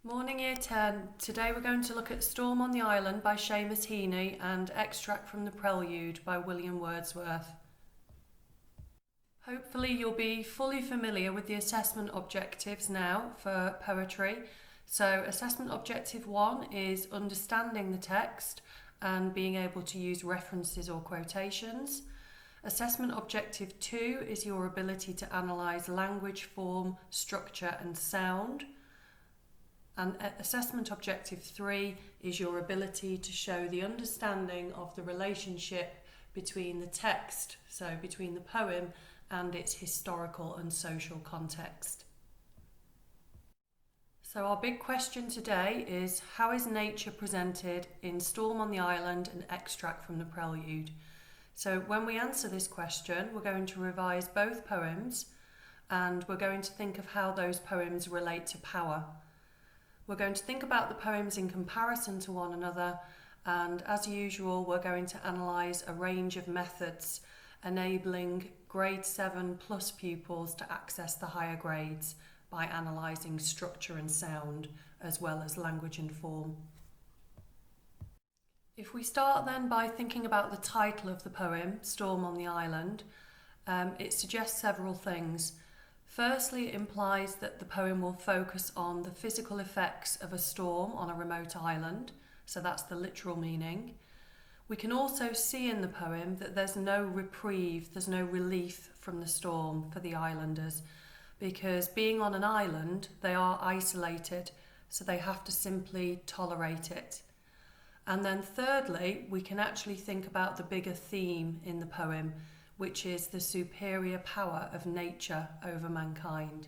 Morning Year 10. Today we're going to look at Storm on the Island by Seamus Heaney and Extract from the Prelude by William Wordsworth. Hopefully you'll be fully familiar with the assessment objectives now for poetry. So assessment objective 1 is understanding the text and being able to use references or quotations. Assessment objective 2 is your ability to analyse language, form, structure and sound. And assessment objective 3 is your ability to show the understanding of the relationship between the text, so between the poem and its historical and social context. So our big question today is, how is nature presented in Storm on the Island and Extract from the Prelude? So when we answer this question, we're going to revise both poems and we're going to think of how those poems relate to power. We're going to think about the poems in comparison to one another, and as usual we're going to analyse a range of methods enabling grade 7 plus pupils to access the higher grades by analysing structure and sound as well as language and form. If we start then by thinking about the title of the poem, Storm on the Island, it suggests several things. Firstly, it implies that the poem will focus on the physical effects of a storm on a remote island, so that's the literal meaning. We can also see in the poem that there's no reprieve, there's no relief from the storm for the islanders, because being on an island, they are isolated, so they have to simply tolerate it. And then thirdly, we can actually think about the bigger theme in the poem, which is the superior power of nature over mankind.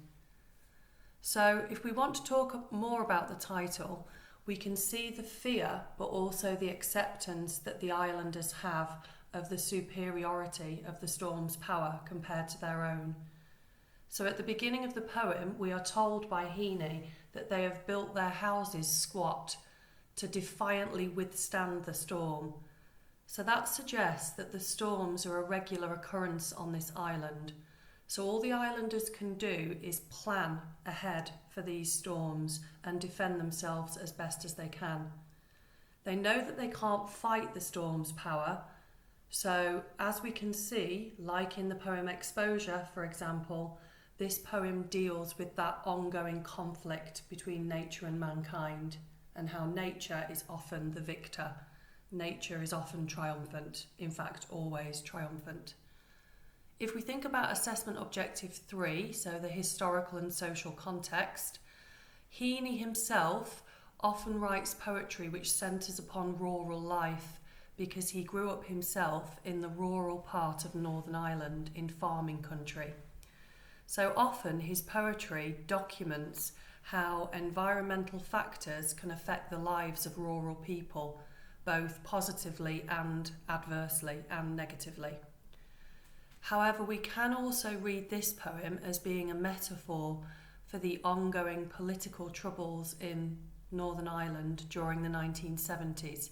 So if we want to talk more about the title, we can see the fear but also the acceptance that the islanders have of the superiority of the storm's power compared to their own. So at the beginning of the poem, we are told by Heaney that they have built their houses squat to defiantly withstand the storm. So that suggests that the storms are a regular occurrence on this island. So all the islanders can do is plan ahead for these storms and defend themselves as best as they can. They know that they can't fight the storm's power. So as we can see, like in the poem Exposure, for example, this poem deals with that ongoing conflict between nature and mankind and how nature is often the victor. Nature is often triumphant, in fact always triumphant. If we think about assessment objective 3, so the historical and social context, Heaney himself often writes poetry which centres upon rural life because he grew up himself in the rural part of Northern Ireland in farming country. So often his poetry documents how environmental factors can affect the lives of rural people, both positively and adversely and negatively. However, we can also read this poem as being a metaphor for the ongoing political troubles in Northern Ireland during the 1970s.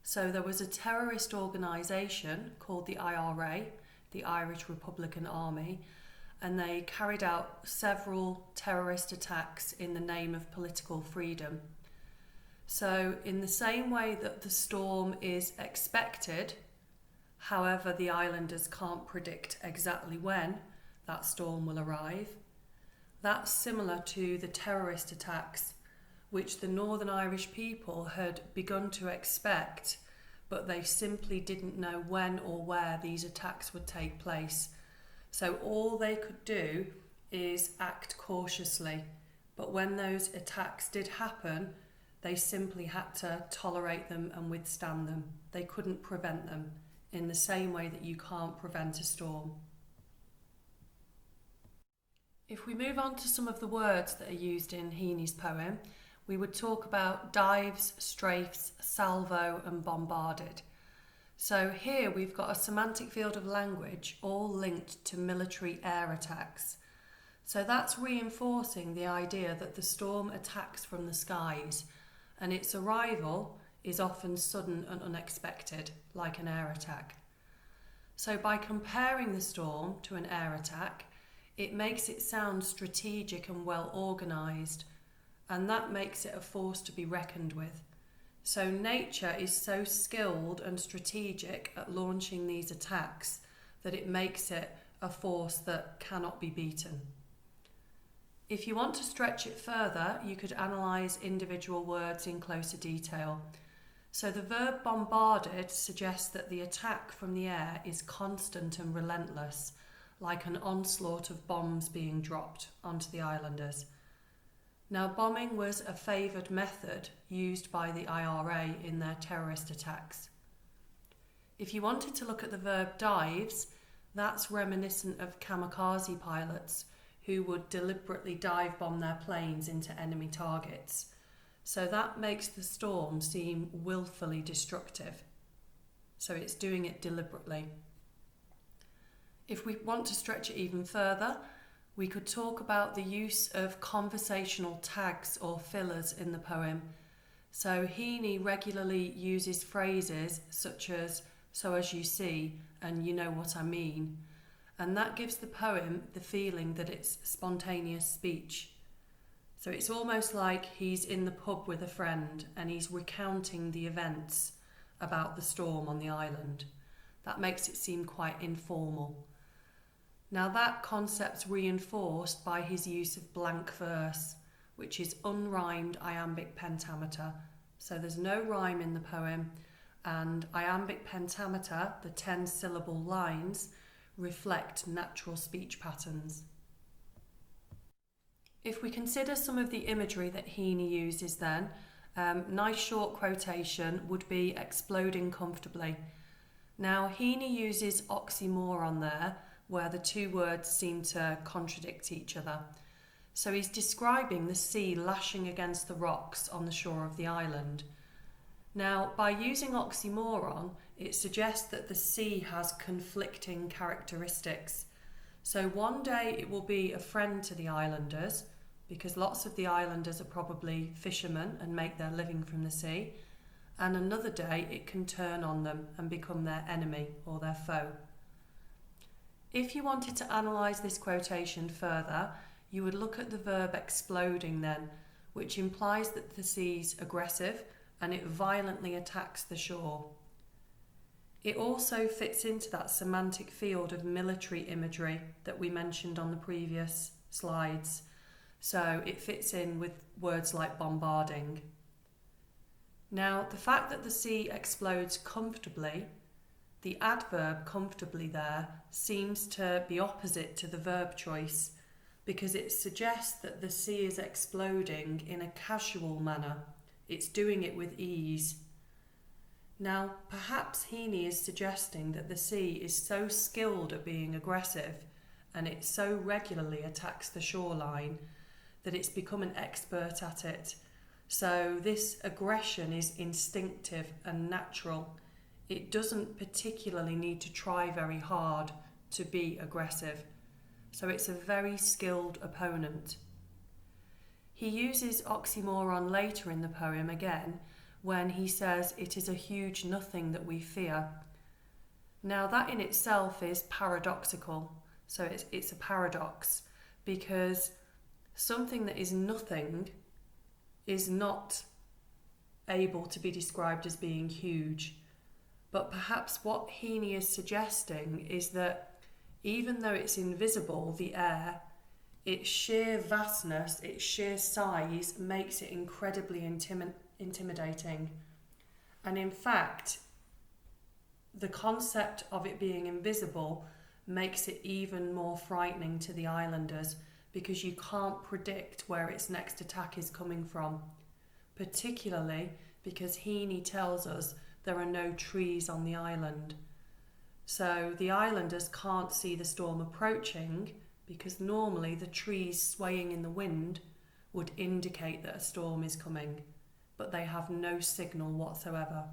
So there was a terrorist organisation called the IRA, the Irish Republican Army, and they carried out several terrorist attacks in the name of political freedom. So in the same way that the storm is expected, however the islanders can't predict exactly when that storm will arrive, that's similar to the terrorist attacks which the Northern Irish people had begun to expect, but they simply didn't know when or where these attacks would take place. So all they could do is act cautiously, but when those attacks did happen, they simply had to tolerate them and withstand them. They couldn't prevent them in the same way that you can't prevent a storm. If we move on to some of the words that are used in Heaney's poem, we would talk about dives, strafes, salvo and bombarded. So here we've got a semantic field of language all linked to military air attacks. So that's reinforcing the idea that the storm attacks from the skies, and its arrival is often sudden and unexpected, like an air attack. So by comparing the storm to an air attack, it makes it sound strategic and well organised, and that makes it a force to be reckoned with. So nature is so skilled and strategic at launching these attacks that it makes it a force that cannot be beaten. If you want to stretch it further, you could analyse individual words in closer detail. So the verb bombarded suggests that the attack from the air is constant and relentless, like an onslaught of bombs being dropped onto the islanders. Now, bombing was a favoured method used by the IRA in their terrorist attacks. If you wanted to look at the verb dives, that's reminiscent of kamikaze pilots who would deliberately dive bomb their planes into enemy targets. So that makes the storm seem willfully destructive. So it's doing it deliberately. If we want to stretch it even further, we could talk about the use of conversational tags or fillers in the poem. So Heaney regularly uses phrases such as "so as you see" and "you know what I mean," and that gives the poem the feeling that it's spontaneous speech. So it's almost like he's in the pub with a friend and he's recounting the events about the storm on the island. That makes it seem quite informal. Now that concept's reinforced by his use of blank verse, which is unrhymed iambic pentameter. So there's no rhyme in the poem, and iambic pentameter, the 10-syllable lines, reflect natural speech patterns. If we consider some of the imagery that Heaney uses then, nice short quotation would be "exploding comfortably." Now Heaney uses oxymoron there, where the two words seem to contradict each other. So he's describing the sea lashing against the rocks on the shore of the island. Now, by using oxymoron, it suggests that the sea has conflicting characteristics. So one day it will be a friend to the islanders, because lots of the islanders are probably fishermen and make their living from the sea, and another day it can turn on them and become their enemy or their foe. If you wanted to analyse this quotation further, you would look at the verb exploding then, which implies that the sea's aggressive and it violently attacks the shore. It also fits into that semantic field of military imagery that we mentioned on the previous slides. So it fits in with words like bombarding. Now, the fact that the sea explodes comfortably, the adverb comfortably there seems to be opposite to the verb choice, because it suggests that the sea is exploding in a casual manner. It's doing it with ease. Now, perhaps Heaney is suggesting that the sea is so skilled at being aggressive and it so regularly attacks the shoreline that it's become an expert at it. So this aggression is instinctive and natural. It doesn't particularly need to try very hard to be aggressive. So it's a very skilled opponent. He uses oxymoron later in the poem again when he says it is a huge nothing that we fear. Now that in itself is paradoxical. So it's a paradox, because something that is nothing is not able to be described as being huge. But perhaps what Heaney is suggesting is that even though it's invisible, the air, its sheer vastness, its sheer size makes it incredibly intimidating. And in fact, the concept of it being invisible makes it even more frightening to the islanders, because you can't predict where its next attack is coming from, particularly because Heaney tells us there are no trees on the island. So the islanders can't see the storm approaching, because normally the trees swaying in the wind would indicate that a storm is coming, but they have no signal whatsoever.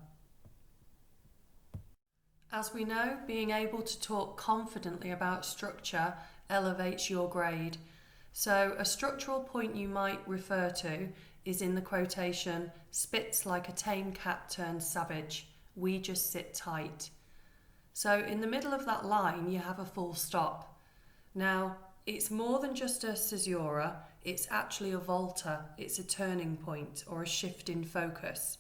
As we know, being able to talk confidently about structure elevates your grade. So a structural point you might refer to is in the quotation, "Spits like a tame cat turned savage, we just sit tight." So in the middle of that line you have a full stop. Now, it's more than just a caesura, it's actually a volta, it's a turning point or a shift in focus.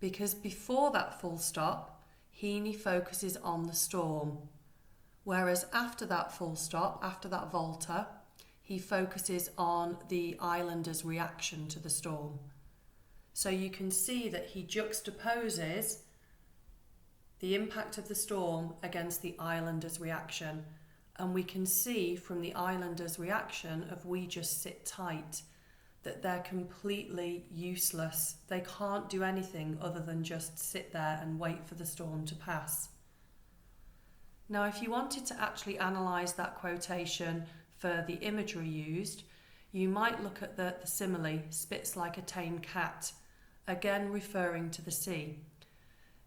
Because before that full stop, Heaney focuses on the storm. Whereas after that full stop, after that volta, he focuses on the islanders' reaction to the storm. So you can see that he juxtaposes the impact of the storm against the islanders' reaction. And we can see from the islanders' reaction of "we just sit tight" that they're completely useless. They can't do anything other than just sit there and wait for the storm to pass. Now, if you wanted to actually analyse that quotation for the imagery used, you might look at the simile, "spits like a tame cat," again referring to the sea.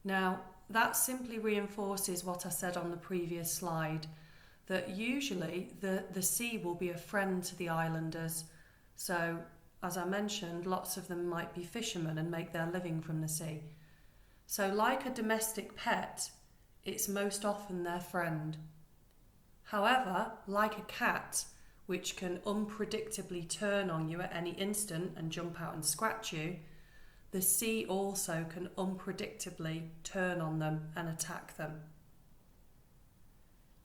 Now, that simply reinforces what I said on the previous slide, that usually the sea will be a friend to the islanders. So, as I mentioned, lots of them might be fishermen and make their living from the sea. So, like a domestic pet, it's most often their friend. However, like a cat, which can unpredictably turn on you at any instant and jump out and scratch you, the sea also can unpredictably turn on them and attack them.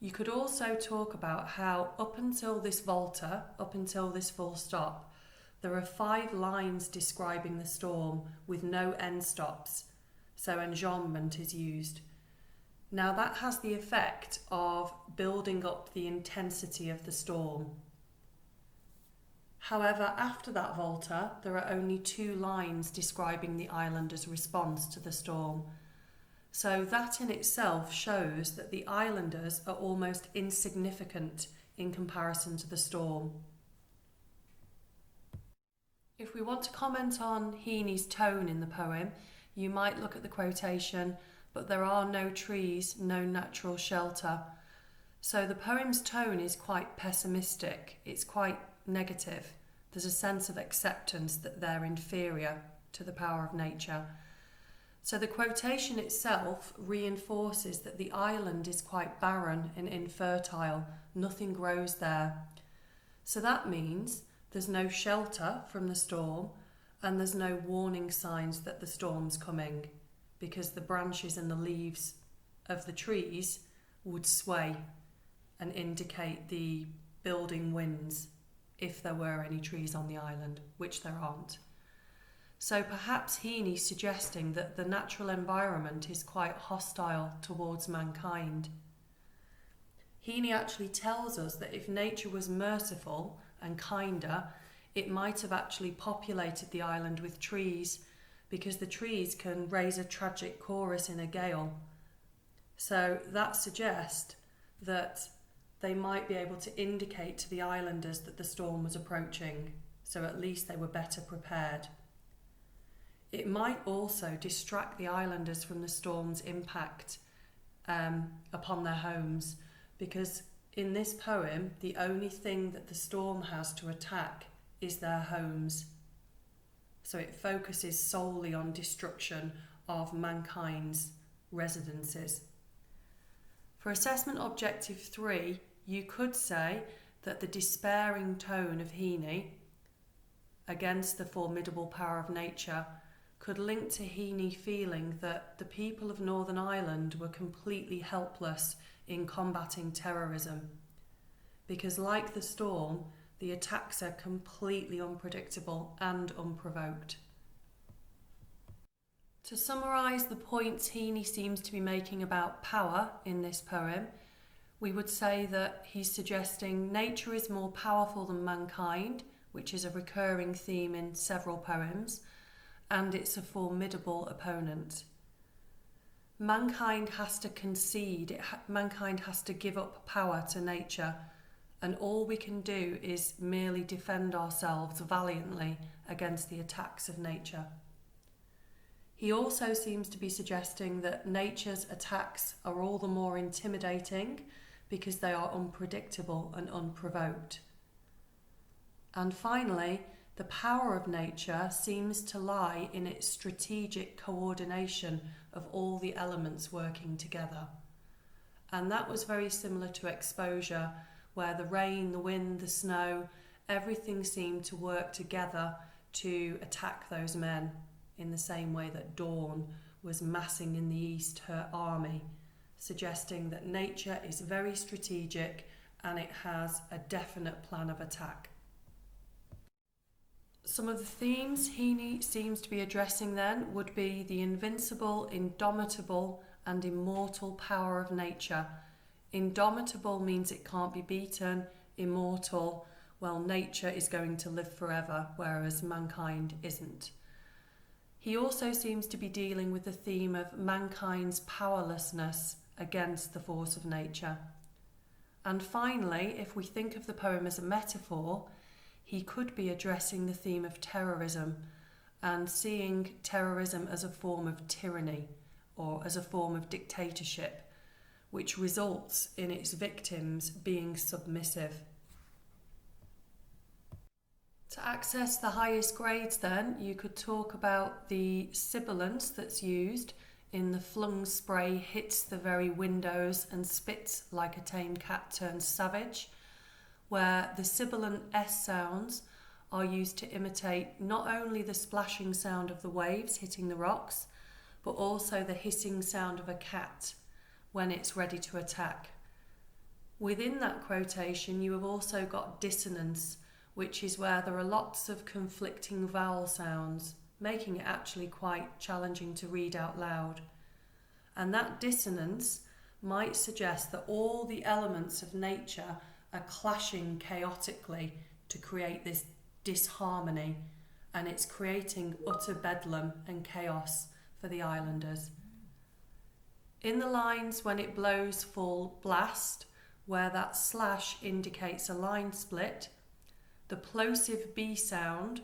You could also talk about how up until this volta, up until this full stop, there are 5 lines describing the storm with no end stops, so enjambment is used. Now that has the effect of building up the intensity of the storm. However, after that volta, there are only 2 lines describing the islanders' response to the storm. So that in itself shows that the islanders are almost insignificant in comparison to the storm. If we want to comment on Heaney's tone in the poem, you might look at the quotation, "but there are no trees, no natural shelter." So the poem's tone is quite pessimistic, it's quite negative. There's a sense of acceptance that they're inferior to the power of nature. So the quotation itself reinforces that the island is quite barren and infertile, nothing grows there. So that means there's no shelter from the storm and there's no warning signs that the storm's coming, because the branches and the leaves of the trees would sway and indicate the building winds if there were any trees on the island, which there aren't. So perhaps Heaney's suggesting that the natural environment is quite hostile towards mankind. Heaney actually tells us that if nature was merciful and kinder, it might have actually populated the island with trees, because the trees can raise a tragic chorus in a gale. So that suggests that they might be able to indicate to the islanders that the storm was approaching, so at least they were better prepared. It might also distract the islanders from the storm's impact upon their homes, because in this poem, the only thing that the storm has to attack is their homes. So it focuses solely on destruction of mankind's residences. For assessment objective 3, you could say that the despairing tone of Heaney against the formidable power of nature could link to Heaney feeling that the people of Northern Ireland were completely helpless in combating terrorism, because like the storm, the attacks are completely unpredictable and unprovoked. To summarise the points Heaney seems to be making about power in this poem, we would say that he's suggesting nature is more powerful than mankind, which is a recurring theme in several poems, and it's a formidable opponent. Mankind has to concede, mankind has to give up power to nature, and all we can do is merely defend ourselves valiantly against the attacks of nature. He also seems to be suggesting that nature's attacks are all the more intimidating because they are unpredictable and unprovoked. And finally, the power of nature seems to lie in its strategic coordination of all the elements working together. And that was very similar to exposure, where the rain, the wind, the snow, everything seemed to work together to attack those men in the same way that Dawn was massing in the east her army, suggesting that nature is very strategic and it has a definite plan of attack. Some of the themes he seems to be addressing then would be the invincible, indomitable and immortal power of nature. Indomitable means it can't be beaten. Immortal, well, nature is going to live forever, whereas mankind isn't. He also seems to be dealing with the theme of mankind's powerlessness against the force of nature. And finally, if we think of the poem as a metaphor, he could be addressing the theme of terrorism and seeing terrorism as a form of tyranny or as a form of dictatorship, which results in its victims being submissive. To access the highest grades then, you could talk about the sibilance that's used in the flung spray hits the very windows and spits like a tamed cat turns savage, where the sibilant S sounds are used to imitate not only the splashing sound of the waves hitting the rocks, but also the hissing sound of a cat when it's ready to attack. Within that quotation, you have also got dissonance, which is where there are lots of conflicting vowel sounds, making it actually quite challenging to read out loud. And that dissonance might suggest that all the elements of nature are clashing chaotically to create this disharmony, and it's creating utter bedlam and chaos for the islanders. In the lines when it blows full blast, where that slash indicates a line split, the plosive B sound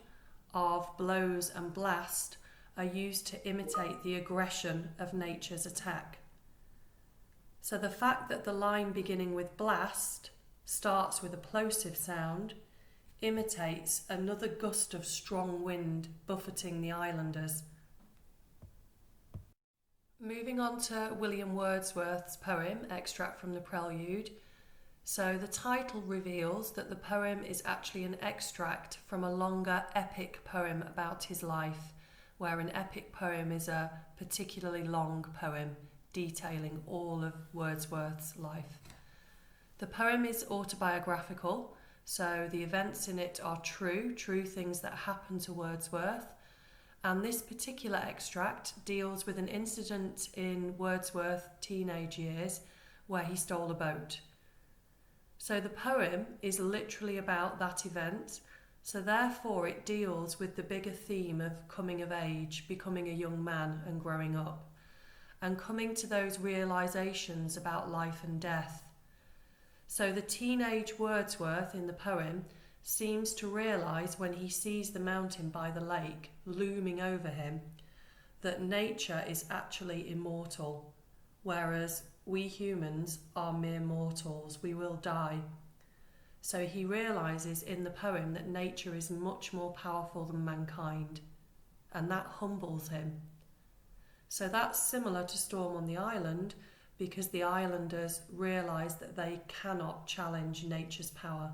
of blows and blast are used to imitate the aggression of nature's attack. So the fact that the line beginning with blast starts with a plosive sound imitates another gust of strong wind buffeting the islanders. Moving on to William Wordsworth's poem, extract from the Prelude. So the title reveals that the poem is actually an extract from a longer epic poem about his life, where an epic poem is a particularly long poem detailing all of Wordsworth's life. The poem is autobiographical, so the events in it are true things that happened to Wordsworth, and this particular extract deals with an incident in Wordsworth's teenage years where he stole a boat. So the poem is literally about that event, so therefore it deals with the bigger theme of coming of age, becoming a young man and growing up, and coming to those realizations about life and death. So the teenage Wordsworth in the poem seems to realise when he sees the mountain by the lake looming over him that nature is actually immortal, whereas we humans are mere mortals, we will die. So he realises in the poem that nature is much more powerful than mankind, and that humbles him. So that's similar to Storm on the Island, because the islanders realise that they cannot challenge nature's power.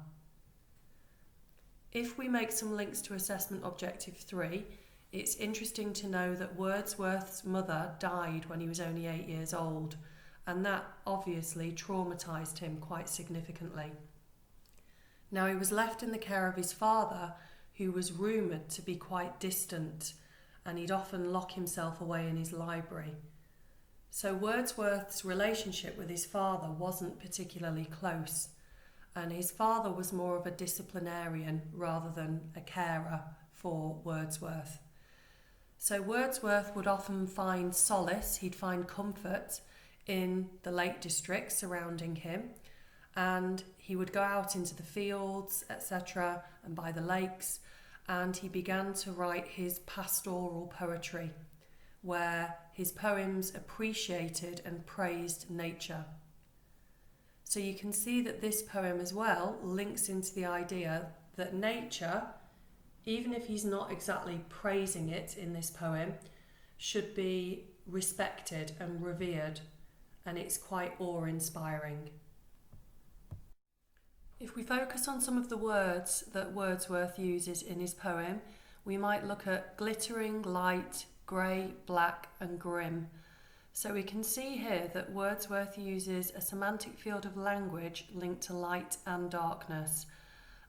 If we make some links to assessment objective 3, it's interesting to know that Wordsworth's mother died when he was only 8 years old, and that obviously traumatised him quite significantly. Now he was left in the care of his father, who was rumoured to be quite distant, and he'd often lock himself away in his library. So Wordsworth's relationship with his father wasn't particularly close, and his father was more of a disciplinarian rather than a carer for Wordsworth. So Wordsworth would often find solace, he'd find comfort in the Lake District surrounding him, and he would go out into the fields, etc., and by the lakes, and he began to write his pastoral poetry, where his poems appreciated and praised nature. So you can see that this poem as well links into the idea that nature, even if he's not exactly praising it in this poem, should be respected and revered, and it's quite awe-inspiring. If we focus on some of the words that Wordsworth uses in his poem, we might look at glittering, light, grey, black and grim. So we can see here that Wordsworth uses a semantic field of language linked to light and darkness.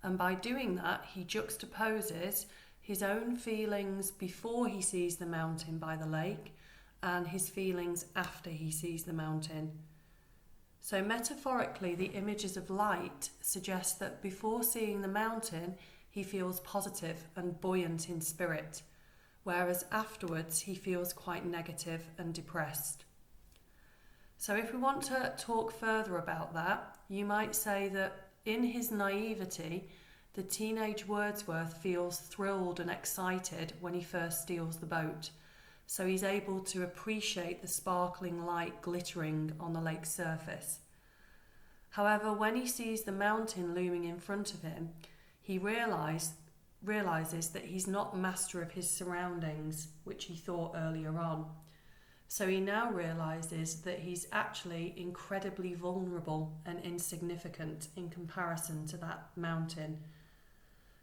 And by doing that, he juxtaposes his own feelings before he sees the mountain by the lake and his feelings after he sees the mountain. So metaphorically, the images of light suggest that before seeing the mountain, he feels positive and buoyant in spirit, whereas afterwards he feels quite negative and depressed. So if we want to talk further about that, you might say that in his naivety, the teenage Wordsworth feels thrilled and excited when he first steals the boat. So he's able to appreciate the sparkling light glittering on the lake's surface. However, when he sees the mountain looming in front of him, he realises that he's not master of his surroundings, which he thought earlier on. So he now realises that he's actually incredibly vulnerable and insignificant in comparison to that mountain.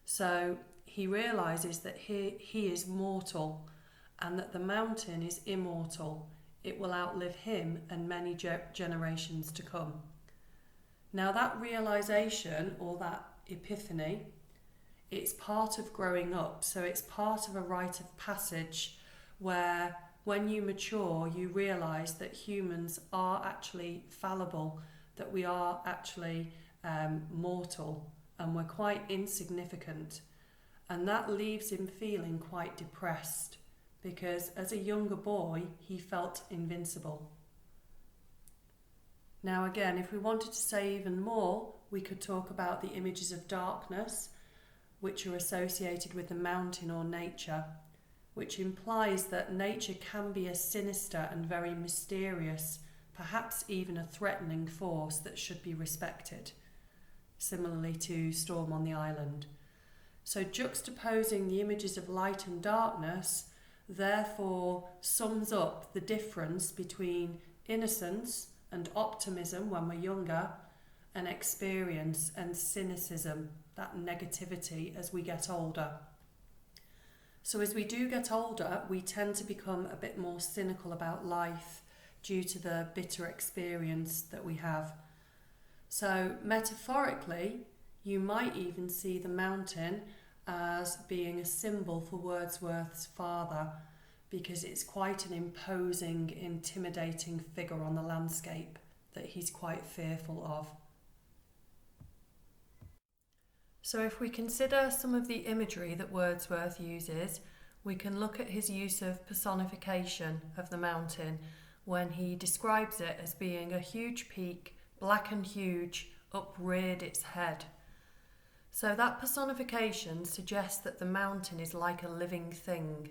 So he realises that he is mortal and that the mountain is immortal. It will outlive him and many generations to come. Now that realisation, or that epiphany, it's part of growing up. So it's part of a rite of passage where when you mature, you realise that humans are actually fallible, that we are actually mortal, and we're quite insignificant. And that leaves him feeling quite depressed, because as a younger boy, he felt invincible. Now again, if we wanted to say even more, we could talk about the images of darkness, which are associated with the mountain or nature, which implies that nature can be a sinister and very mysterious, perhaps even a threatening force that should be respected, similarly to Storm on the Island. So juxtaposing the images of light and darkness therefore sums up the difference between innocence and optimism when we're younger, and experience and cynicism, that negativity, as we get older. So as we do get older, we tend to become a bit more cynical about life due to the bitter experience that we have. So metaphorically, you might even see the mountain as being a symbol for Wordsworth's father, because it's quite an imposing, intimidating figure on the landscape that he's quite fearful of. So if we consider some of the imagery that Wordsworth uses, we can look at his use of personification of the mountain when he describes it as being a huge peak, black and huge, upreared its head. So that personification suggests that the mountain is like a living thing,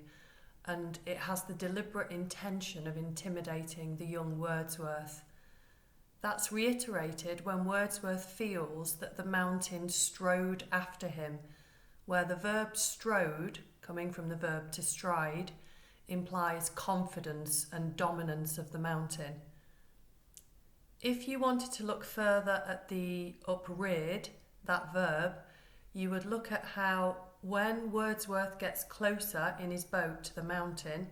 and it has the deliberate intention of intimidating the young Wordsworth. That's reiterated when Wordsworth feels that the mountain strode after him, where the verb strode, coming from the verb to stride, implies confidence and dominance of the mountain. If you wanted to look further at the upreared, that verb, you would look at how when Wordsworth gets closer in his boat to the mountain,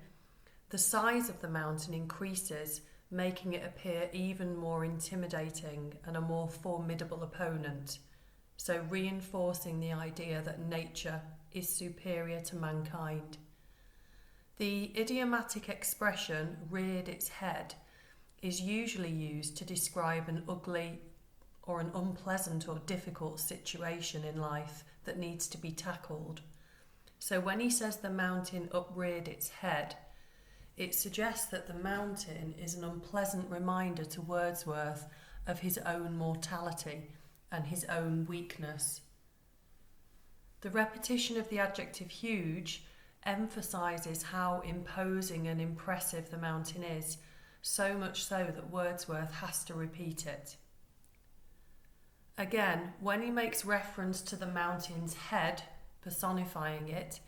the size of the mountain increases, making it appear even more intimidating and a more formidable opponent, so reinforcing the idea that nature is superior to mankind. The idiomatic expression reared its head is usually used to describe an ugly or an unpleasant or difficult situation in life that needs to be tackled. So when he says the mountain upreared its head, it suggests that the mountain is an unpleasant reminder to Wordsworth of his own mortality and his own weakness. The repetition of the adjective huge emphasises how imposing and impressive the mountain is, so much so that Wordsworth has to repeat it. Again, when he makes reference to the mountain's head, personifying it,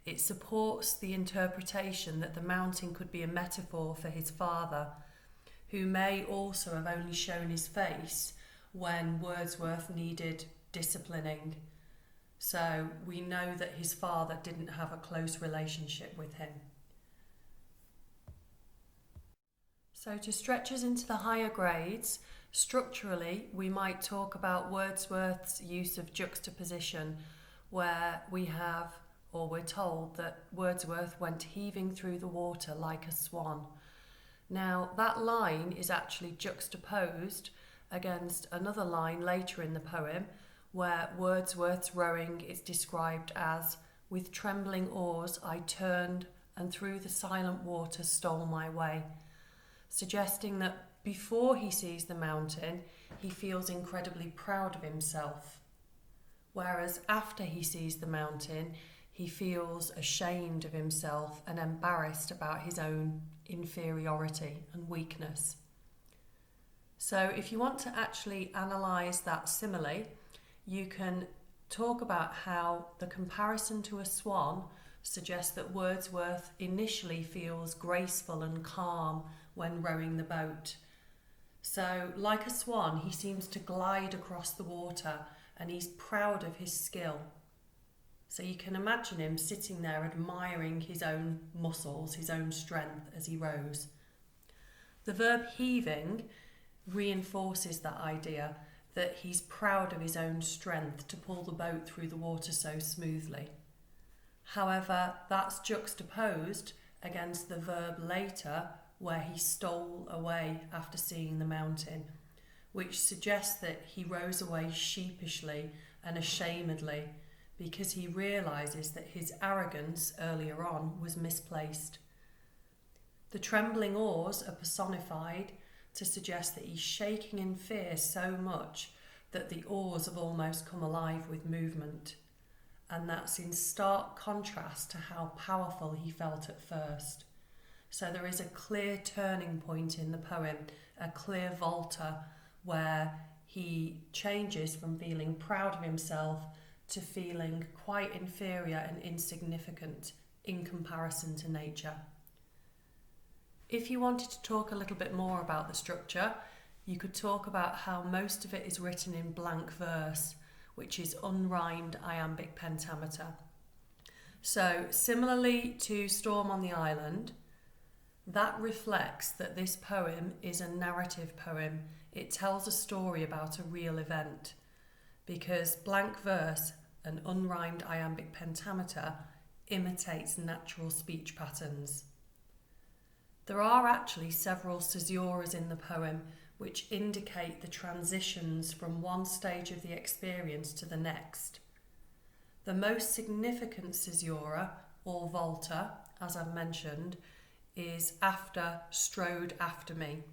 it supports the interpretation that the mountain could be a metaphor for his father, who may also have only shown his face when Wordsworth needed disciplining. So we know that his father didn't have a close relationship with him. So to stretch us into the higher grades, structurally we might talk about Wordsworth's use of juxtaposition, where we have, or we're told, that Wordsworth went heaving through the water like a swan. Now that line is actually juxtaposed against another line later in the poem, where Wordsworth's rowing is described as, "With trembling oars I turned and through the silent water stole my way," suggesting that before he sees the mountain, he feels incredibly proud of himself, whereas after he sees the mountain, he feels ashamed of himself and embarrassed about his own inferiority and weakness. So if you want to actually analyse that simile, you can talk about how the comparison to a swan suggests that Wordsworth initially feels graceful and calm when rowing the boat. So, like a swan, he seems to glide across the water and he's proud of his skill. So you can imagine him sitting there admiring his own muscles, his own strength as he rows. The verb heaving reinforces that idea that he's proud of his own strength to pull the boat through the water so smoothly. However, that's juxtaposed against the verb later, where he stole away after seeing the mountain, which suggests that he rows away sheepishly and ashamedly because he realises that his arrogance earlier on was misplaced. The trembling oars are personified to suggest that he's shaking in fear so much that the oars have almost come alive with movement, and that's in stark contrast to how powerful he felt at first. So there is a clear turning point in the poem, a clear volta, where he changes from feeling proud of himself to feeling quite inferior and insignificant in comparison to nature. If you wanted to talk a little bit more about the structure, you could talk about how most of it is written in blank verse, which is unrhymed iambic pentameter. So similarly to Storm on the Island, that reflects that this poem is a narrative poem. It tells a story about a real event, because blank verse and unrhymed iambic pentameter imitates natural speech patterns. There are actually several caesuras in the poem which indicate the transitions from one stage of the experience to the next. The most significant caesura, or volta, as I've mentioned, is after "strode after me,"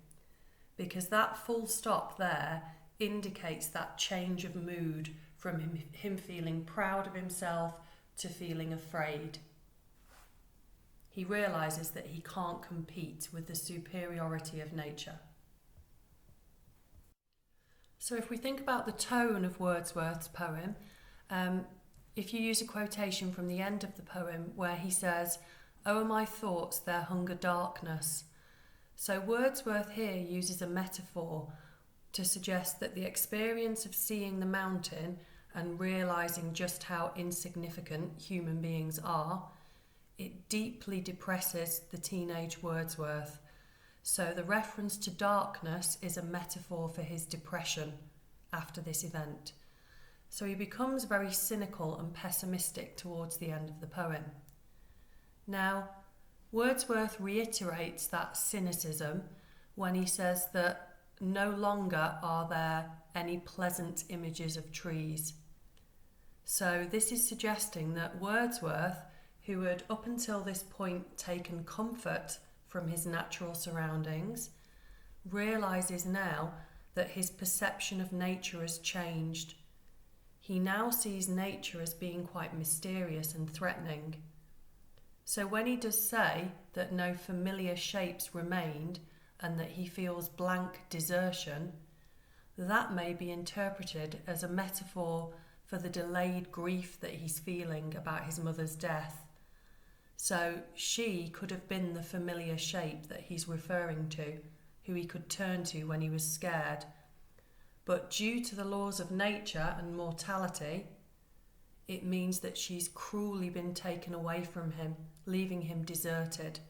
because that full stop there indicates that change of mood from him feeling proud of himself to feeling afraid. He realises that he can't compete with the superiority of nature. So if we think about the tone of Wordsworth's poem, if you use a quotation from the end of the poem where he says, "O'er my thoughts there hung a darkness." So Wordsworth here uses a metaphor to suggest that the experience of seeing the mountain and realising just how insignificant human beings are, it deeply depresses the teenage Wordsworth. So the reference to darkness is a metaphor for his depression after this event. So he becomes very cynical and pessimistic towards the end of the poem. Now, Wordsworth reiterates that cynicism when he says that no longer are there any pleasant images of trees. So this is suggesting that Wordsworth, who had up until this point taken comfort from his natural surroundings, realises now that his perception of nature has changed. He now sees nature as being quite mysterious and threatening. So when he does say that no familiar shapes remained and that he feels blank desertion, that may be interpreted as a metaphor for the delayed grief that he's feeling about his mother's death. So she could have been the familiar shape that he's referring to, who he could turn to when he was scared. but due to the laws of nature and mortality, it means that she's cruelly been taken away from him, leaving him deserted.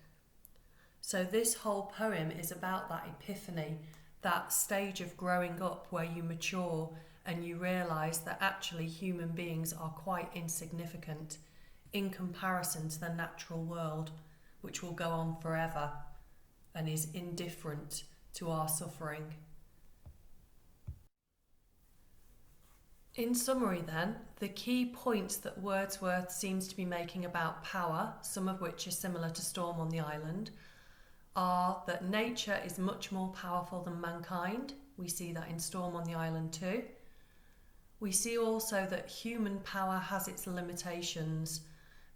So this whole poem is about that epiphany, that stage of growing up where you mature and you realise that actually human beings are quite insignificant in comparison to the natural world, which will go on forever and is indifferent to our suffering. In summary then, the key points that Wordsworth seems to be making about power, some of which are similar to Storm on the Island, are that nature is much more powerful than mankind. We see that in Storm on the Island too. We see also that human power has its limitations.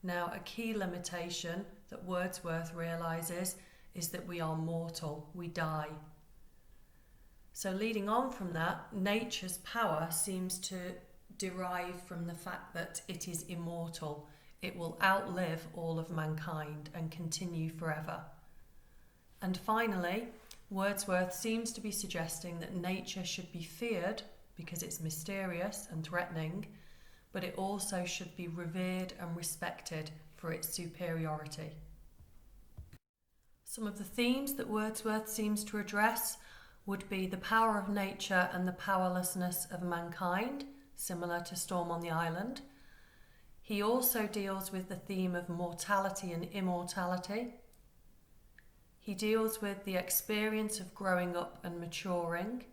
Now, a key limitation that Wordsworth realises is that we are mortal, we die. So leading on from that, nature's power seems to derive from the fact that it is immortal. It will outlive all of mankind and continue forever. And finally, Wordsworth seems to be suggesting that nature should be feared because it's mysterious and threatening, but it also should be revered and respected for its superiority. Some of the themes that Wordsworth seems to address would be the power of nature and the powerlessness of mankind, similar to Storm on the Island. He also deals with the theme of mortality and immortality. He deals with the experience of growing up and maturing.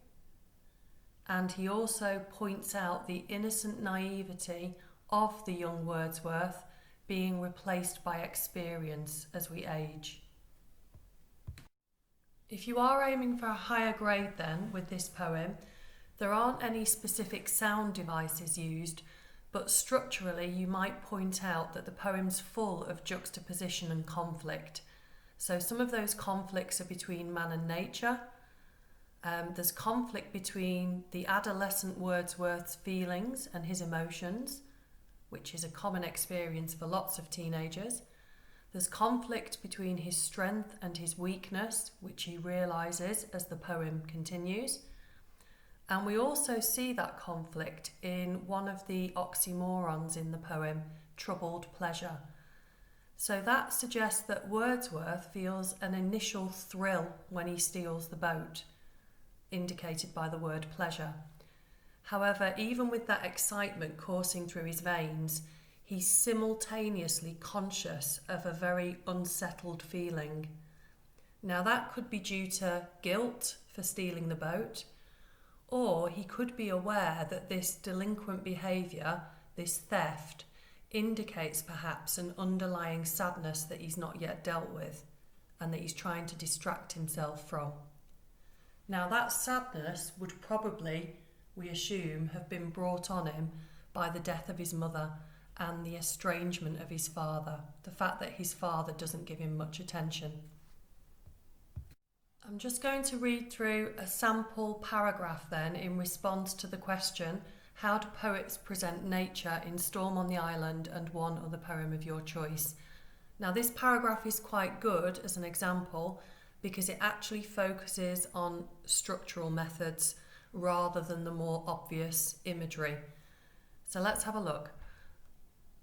And he also points out the innocent naivety of the young Wordsworth being replaced by experience as we age. If you are aiming for a higher grade then with this poem, there aren't any specific sound devices used, but structurally you might point out that the poem's full of juxtaposition and conflict. So some of those conflicts are between man and nature. There's conflict between the adolescent Wordsworth's feelings and his emotions, which is a common experience for lots of teenagers. There's conflict between his strength and his weakness, which he realises as the poem continues. And we also see that conflict in one of the oxymorons in the poem, troubled pleasure. So that suggests that Wordsworth feels an initial thrill when he steals the boat, indicated by the word pleasure. However, even with that excitement coursing through his veins, he's simultaneously conscious of a very unsettled feeling. Now that could be due to guilt for stealing the boat, or he could be aware that this delinquent behaviour, this theft, indicates perhaps an underlying sadness that he's not yet dealt with and that he's trying to distract himself from. Now that sadness would probably, we assume, have been brought on him by the death of his mother and the estrangement of his father, the fact that his father doesn't give him much attention. I'm just going to read through a sample paragraph then in response to the question, how do poets present nature in Storm on the Island and one other poem of your choice? Now this paragraph is quite good as an example because it actually focuses on structural methods rather than the more obvious imagery. So let's have a look.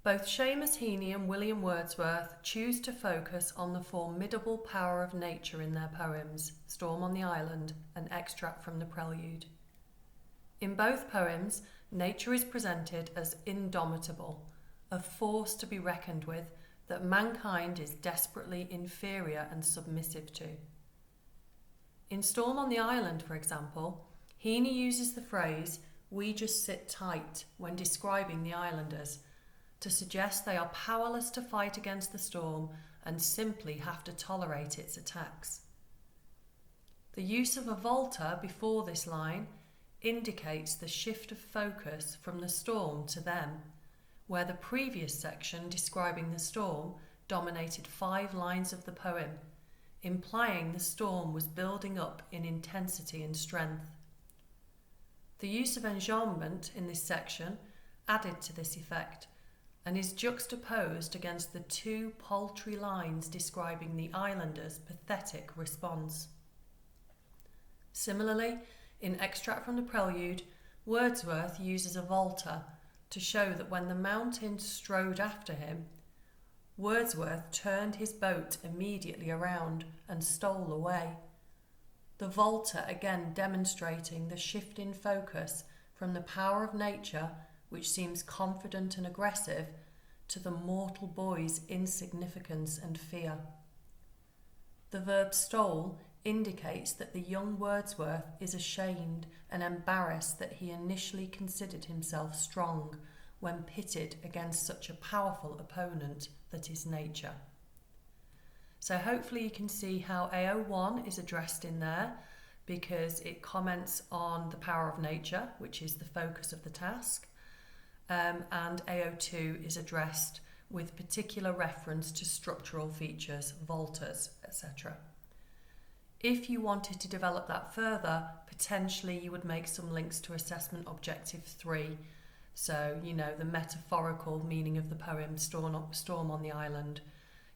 Both Seamus Heaney and William Wordsworth choose to focus on the formidable power of nature in their poems, Storm on the Island and Extract from the Prelude. In both poems, nature is presented as indomitable, a force to be reckoned with that mankind is desperately inferior and submissive to. In Storm on the Island, for example, Heaney uses the phrase, "we just sit tight," when describing the islanders, to suggest they are powerless to fight against the storm and simply have to tolerate its attacks. The use of a volta before this line indicates the shift of focus from the storm to them, where the previous section describing the storm dominated 5 lines of the poem, implying the storm was building up in intensity and strength. The use of enjambment in this section added to this effect and is juxtaposed against the 2 paltry lines describing the islanders' pathetic response. Similarly, In Extract from the Prelude, Wordsworth uses a volta to show that when the mountain strode after him, Wordsworth turned his boat immediately around and stole away. The volta again demonstrating the shift in focus from the power of nature, which seems confident and aggressive, to the mortal boy's insignificance and fear. The verb stole indicates that the young Wordsworth is ashamed and embarrassed that he initially considered himself strong when pitted against such a powerful opponent that is nature. So hopefully you can see how AO1 is addressed in there, because it comments on the power of nature, which is the focus of the task, and AO2 is addressed with particular reference to structural features, voltas, etc. If you wanted to develop that further, potentially you would make some links to assessment objective 3. So, the metaphorical meaning of the poem Storm on the Island.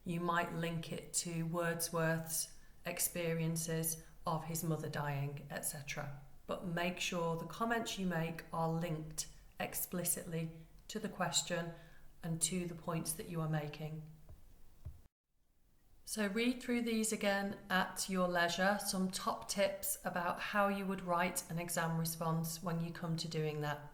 You might link it to Wordsworth's experiences of his mother dying, etc. But make sure the comments you make are linked explicitly to the question and to the points that you are making. So read through these again at your leisure, some top tips about how you would write an exam response when you come to doing that.